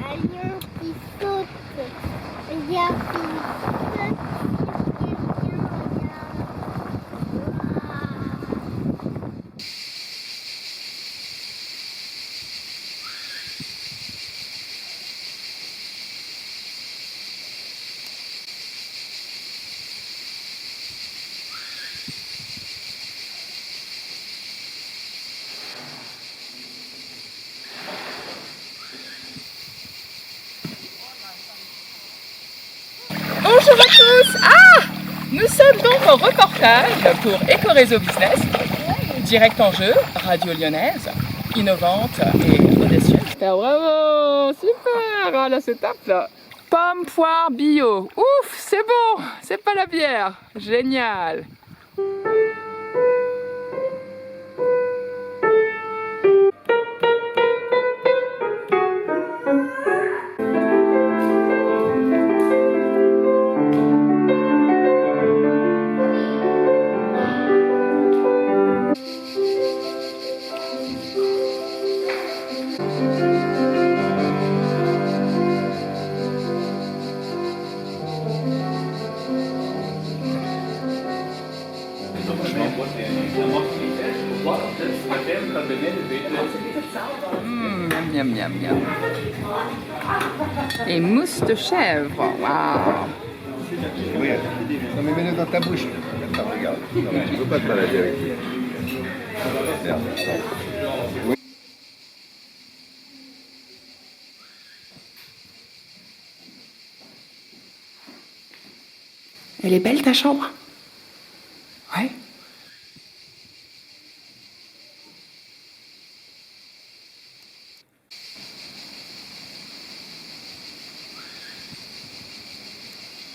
un lion qui saute. Regarde, il saute. Bonjour à tous. Nous sommes donc en reportage pour Éco-Réseau Business, direct en jeu, radio lyonnaise, innovante et audacieuse. Bravo, super, là c'est top là. Pomme, poire, bio. Ouf, c'est bon, c'est pas la bière. Génial. Miam, miam, miam. Et mousse de chèvre, waouh. Oui, non mais mets-le dans ta bouche. Attends, regarde. Non, mais tu ne peux pas te balader avec lui. Merde. Oui. Elle est belle ta chambre?